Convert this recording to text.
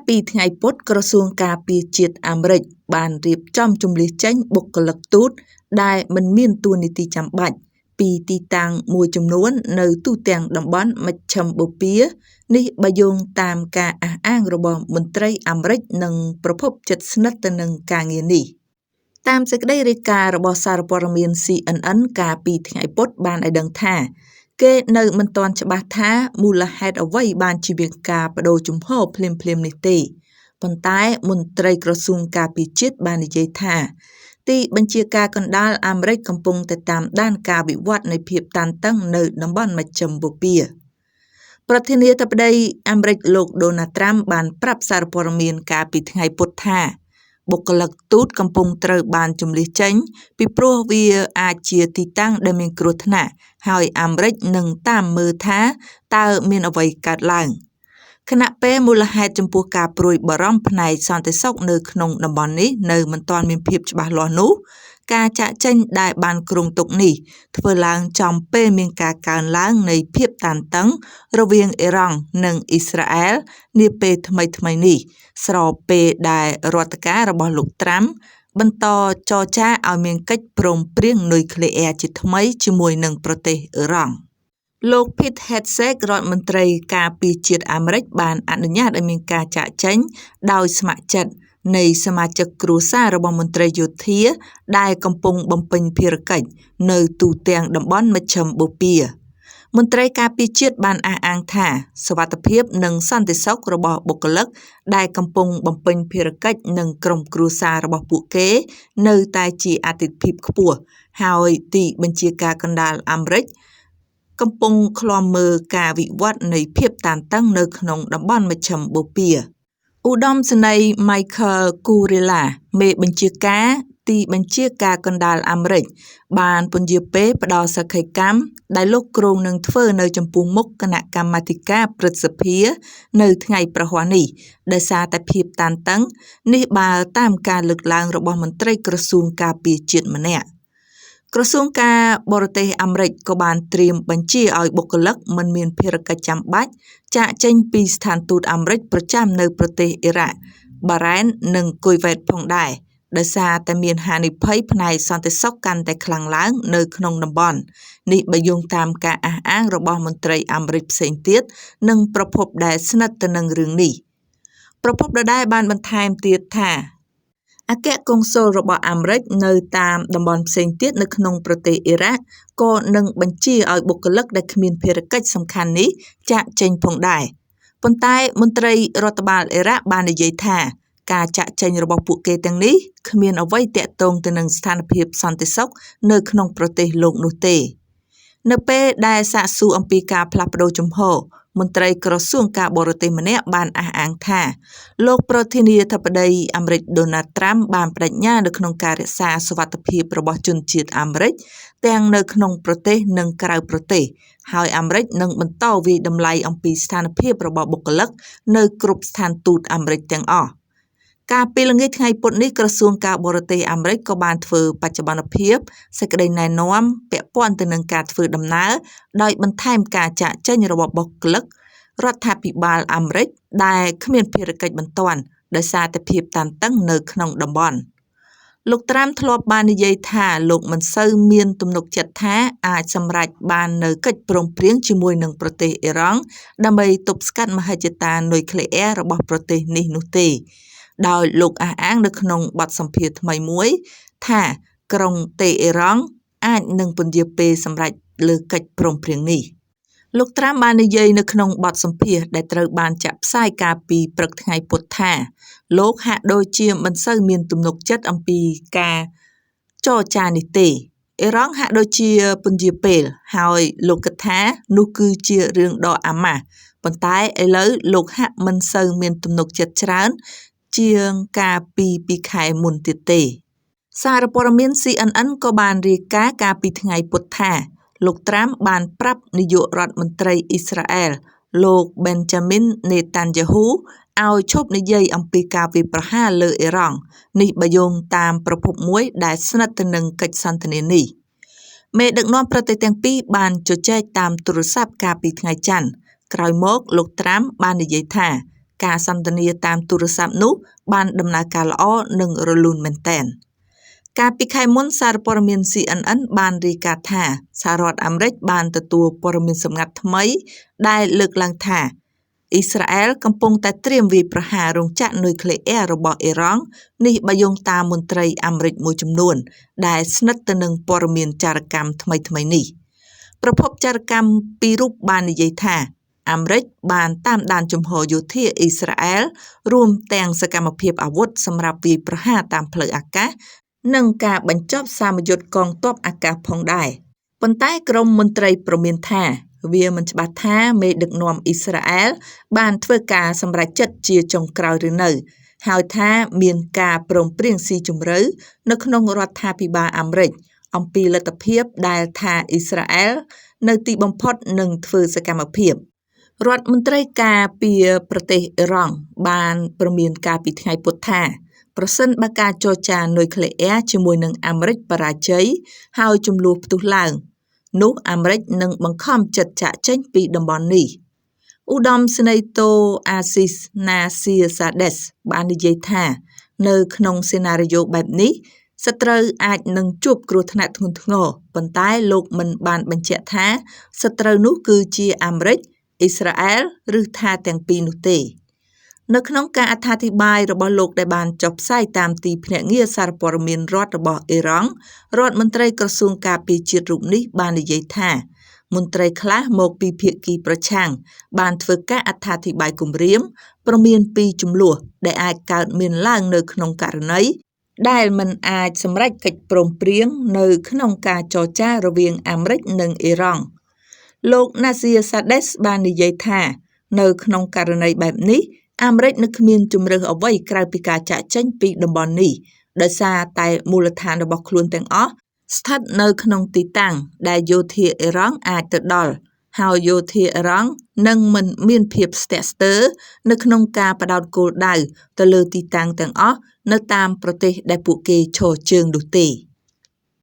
ពីថ្ងៃពុធក្រសួងការពារជាតិអាមេរិកបានរៀបចំជម្លៀសចេញបុគ្គលិកទូតដែលមិនមានតួនាទីចាំបាច់ពីទីតាំងមួយចំនួននៅទូទាំងតំបន់មជ្ឈិមបូព៌ានេះបើយោងតាមការអះអាងរបស់មន្ត្រីអាមេរិកនិងប្រភពជិតស្និទ្ធទៅនឹងការងារនេះតាមសេចក្តីរាយការណ៍របស់សារព័ត៌មាន CNN កាលពីថ្ងៃពុធបានឲ្យដឹងថាគេនៅមិនទាន់ច្បាស់ថាមូលហេតុអ្វីបានជាមានការបដូរជំហរភ្លាមៗនេះទេប៉ុន្តែមន្ត្រីក្រសួងការពារជាតិបាននិយាយថាទីបញ្ជាការកណ្ដាលអាមេរិកកំពុងតែតាមដានការវិវត្តនៃភាពតានតឹងនៅតំបន់មជ្ឈិមបូព៌ាប្រធានាធិបតីអាមេរិកលោក Donald Trump បានប្រាប់សារព័ត៌មានកាលពីថ្ងៃពុធថាបុគ្គលិកទូតកំពុងត្រូវបានជម្លៀសចេញពីព្រោះវាអាចជាទីតាំងដែលមានគ្រោះថ្នាក់ហើយអាមេរិកនឹងតាមមើលថាតើមានអ្វីកើតឡើងខណៈពេលមូលហេតុចំពោះការព្រួយបារម្ភផ្នែកសន្តិសុខនៅក្នុងតំបន់នេះនៅមិនទាន់មានភាពច្បាស់លាស់នោះការចាក់ចេញដែលបានគ្រោងទុកនេះធ្វើឡើងចំពេលមានការកើនឡើងនៃភាពតានតឹងរវាងអ៊ីរ៉ង់និងអ៊ីស្រាអែលនាពេលថ្មីៗនេះស្របពេលដែលរដ្ឋការរបស់លោកត្រាំបន្តចរចាឲ្យមានកិច្ចព្រមព្រៀងនុយក្លេអ៊ែរជាថ្មីជាមួយនឹងប្រទេសអ៊ីរ៉ង់លោក Pete Hegseth រដ្ឋមន្ត្រីការពារជាតិអាមេរិកបានអនុញ្ញាតឲ្យមានការចាកចេញដោយស្ម័គ្រចិត្តនៃសមាជិកគ្រួសាររបស់មន្ត្រីយោធាដែលកំពុងបំពេញភារកិច្ចនៅទូទាំងតំបន់មជ្ឈិមបូព៌ាមន្ត្រីការពារជាតិបានអះអាងថាសុវត្ថិភាពនិងសន្តិសុខរបស់បុគ្គលិកដែលកំពុងបំពេញភារកិច្ចនឹងក្រុមគ្រួសាររបស់ពួកគេនៅតែជាអាទិភាពខ្ពស់ហើយទីបញ្ជាការកណ្ដាលអាមេរិកកំពុងឃ្លាំមើលការវិវត្តនៃភាពតានតឹងនៅក្នុងតំបន់មជ្ឈិមបូព៌ាឧត្តមសេនីយ៍ Michael Kurilla មេបញ្ជាការទីបញ្ជាការកណ្ដាលអាមេរិកបានពន្យាពេលផ្ដល់សក្ខីកម្មដែលលោកគ្រោងនឹងធ្វើនៅចំពោះមុខគណៈកម្មាធិការព្រឹទ្ធសភានៅថ្ងៃប្រហ័សនេះដោយសារតែភាពតានតឹងនេះបើតាមការលើកឡើងរបស់មន្ត្រីក្រសួងការពារជាតិម្នាក់ក្រសួងការបរទេសអាមេរិកក៏បានត្រៀមបញ្ជាឲ្យបុគ្គលិកមិនមានភារកិច្ចចាំបាច់ចាកចេញពីស្ថានទូតអាមេរិកប្រចាំនៅប្រទេសអ៊ីរ៉ាក់បារ៉ែននិងគុយវ៉េតផងដែរដោយសារតែមានហានិភ័យផ្នែកសន្តិសុខកាន់តែខ្លាំងឡើងនៅក្នុងតំបន់នេះបើយោងតាមការអះអាងរបស់មន្ត្រីអាមេរិកផ្សេងទៀតនិងប្រភពដែលស្និទ្ធទៅនឹងរឿងនេះប្រភពដដែលបានបន្ថែមទៀតថាអគ្គកុងស៊ុលរបស់អាមេរិកនៅតាមតំបន់ផ្សេងទៀតនៅក្នុងប្រទេសអ៊ីរ៉ាក់ក៏នឹងបញ្ជាឲ្យបុគ្គលិកដែលគ្មានភារកិច្ចសំខាន់នេះចាកចេញផងដែរប៉ុន្តែមន្ត្រីរដ្ឋបាលអ៊ីរ៉ាក់បាននិយាយថាការចាក់ចេញរបស់ពួកគេទាំងនេះគ្មានអ្វីទាក់ទងទៅនឹងស្ថានភាពសន្តិសុខនៅក្នុងប្រទេសលោកនោះទេនៅពេលដែលសាកសួរអំពីការផ្លាស់ប្ដូរជំហរមន្ត្រីក្រសួងការបរទេសម្នាក់បានអះអាងថាលោកប្រធានាធិបតីអាមេរិក Donald Trump បានបដិញ្ញានៅក្នុងការរក្សាសុវត្ថិភាពរបស់ជនជាតិអាមេរិកទាំងនៅក្នុងប្រទេសនិងក្រៅប្រទេសហើយអាមេរិកនឹងបន្តវាយតម្លៃអំពីស្ថានភាពរបស់បុគ្គលិកនៅគ្រប់ស្ថានទូតអាមេរិកទាំងអស់កាលពីល្ងាចថ្ងៃពុធនេះក្រសួងការបរទេសអាមេរិកក៏បានធ្វើបច្ចុប្បន្នភាពសេចក្តីណែនាំពាក់ព័ន្ធទៅនឹងការធ្វើដំណើរដោយបន្ថែមការចាកចេញរបស់បុគ្គលិករដ្ឋាភិបាលអាមេរិកដែលគ្មានភារកិច្ចបន្ទាន់ដោយសារតែភាពតានតឹងនៅក្នុងតំបន់លោកត្រាំធ្លាប់បាននិយាយថាលោកមិនសូវមានទំនុកចិត្តថាអាចសម្រេចបាននៅកិច្ចព្រមព្រៀងជាមួយនឹងប្រទេសអ៊ីរ៉ង់ដើម្បីទប់ស្កាត់មហិច្ឆតានុយក្លេអ៊ែររបស់ប្រទេសនេះនោះទេដោយលោកអះអាងនៅក្នុងបទសម្ភាសន៍ថ្មីមួយថាក្រុងតេអ៊ីរ៉ង់អាចនឹងពន្យាពេលសម្រេចលើកិច្ចព្រមព្រៀងនេះលោកត្រាំបាននិយាយនៅក្នុងបទសម្ភាសន៍ដែលត្រូវបានចាក់ផ្សាយកាលពីព្រឹកថ្ងៃពុធថាលោកហាក់ដូចជាមិនសូវមានទំនុកចិត្តអំពីការចរចានេះទេអ៊ីរ៉ង់ហាក់ដូចជាពន្យាពេលហើយលោកគិតថានោះគឺជារឿងដ៏អាម៉ាស់ប៉ុន្តែឥឡូវលោកហាក់មិនសូវមានទំនុកចិត្តច្រើនជាងការពីខែមុនទៀតទេសារព័ត៌មាន CNN ក៏បានរាយការណ៍កាលពីថ្ងៃពុធថាលោកត្រាំបានប្រាប់នាយករដ្ឋមន្ត្រីអ៊ីស្រាអែលលោក Benjamin Netanyahu ឲ្យឈប់និយាយអំពីការវាយប្រហារលើអ៊ីរ៉ង់នេះបើយោងតាមប្រភពមួយដែលស្និទ្ធទៅនឹងកិច្ចសន្ទនានេះមេដឹកនាំប្រទេសទាំងពីរបានជជែកតាមទូរស័ព្ទកាលពីថ្ងៃច័ន្ទក្រោយមកលោកត្រាំបាននិយាយថា ការសន្ទនាតាមទូរស័ព្ទនោះបានដំណើរការល្អនិងរលូនមែនទែនកាលពីខែមុនសារព័ត៌មាន CNN បានរាយការណ៍ថាសហរដ្ឋអាមេរិកបានទទួលព័ត៌មានសម្ងាត់ថ្មីដែលលើកឡើងថាអ៊ីស្រាអែលកំពុងតែត្រៀមវាយប្រហាររោងចក្រនុយក្លេអ៊ែររបស់អ៊ីរ៉ង់នេះបើយោងតាមមន្ត្រីអាមេរិកមួយចំនួនដែលស្និទ្ធទៅនឹងព័ត៌មានចារកម្មថ្មីនេះប្រភពចារកម្មពីររូបបាននិយាយថាអាមេរិកបានតាមដានជំហរយោធាអ៊ីស្រាអែលរួមទាំងសកម្មភាពអាវុធសម្រាប់វាយប្រហារតាមផ្លូវអាកាសនិងការបញ្ចប់សាមយុទ្ធកងទ័ពអាកាសផងដែរប៉ុន្តែក្រមមន្ត្រីព្រមានថាវាមិនច្បាស់ថាមេដឹកនាំអ៊ីស្រាអែលបានធ្វើការសម្រេចចិត្តជាចុងក្រោយឬនៅហើយថាមានការព្រមព្រៀងស៊ីជម្រៅនៅក្នុងរដ្ឋាភិបាលអាមេរិកអំពីលទ្ធភាពដែលថាអ៊ីស្រាអែលនៅទីបំផុតនឹងធ្វើសកម្មភាពរដ្ឋមន្ត្រីការពារប្រទេសអ៊ីរ៉ង់បានព្រមានការពីថ្ងៃពុធថាប្រសិនបើការចរចានុយក្លេអ៊ែរជាមួយនឹងអាមេរិកបរាជ័យហើយចំនួនផ្ទុះឡើងនោះអាមេរិកនឹងបង្ខំចិត្តចាកចេញពីតំបន់នេះឧត្តមសេនីយ៍តូអាស៊ីសណាស៊ីសាដេសបាននិយាយថានៅក្នុងសេណារីយ៉ូបែបនេះសត្រូវអាចនឹងជួបគ្រោះថ្នាក់ធ្ងន់ធ្ងរប៉ុន្តែលោកមិនបានបញ្ជាក់ថាសត្រូវនោះគឺជាអាមេរិកអ៊ីស្រាអែលឬថាទាំងពីរនោះទេនៅក្នុងការអត្ថាធិប្បាយរបស់លោកដែលបានចុះផ្សាយតាមទីភ្នាក់ងារសារព័ត៌មានរដ្ឋរបស់អ៊ីរ៉ង់រដ្ឋមន្ត្រីក្រសួងការពារជាតិរូបនេះបាននិយាយថាមន្ត្រីខ្លះមកពីភាគីប្រឆាំងបានធ្វើការអត្ថាធិប្បាយគម្រាមព្រមានពីចំនួនដែលអាចកើតមានឡើងនៅក្នុងករណីដែលមិនអាចសម្រេចកិច្ចព្រមព្រៀងនៅក្នុងការចរចារវាងអាមេរិកនិងអ៊ីរ៉ង់លោកណាស៊ីសាដេសបាននិយាយថានៅក្នុងករណីបែបនេះអាមេរិកនឹងគ្មានជំរើសអ្វីក្រៅពីការចាកចេញពីតំបន់នេះដោយសារតែមូលដ្ឋានរបស់ខ្លួនទាំងអស់ស្ថិតនៅក្នុងទីតាំងដែលយោធាអ៊ីរ៉ង់អាចទៅដល់ហើយយោធាអ៊ីរ៉ង់នឹងមិនមានភាពស្ទាក់ស្ទើរនៅក្នុងការបដោតគោលដៅទៅលើទីតាំងទាំងអស់នៅតាមប្រទេសដែលពួកគេឈរជើងនោះទេ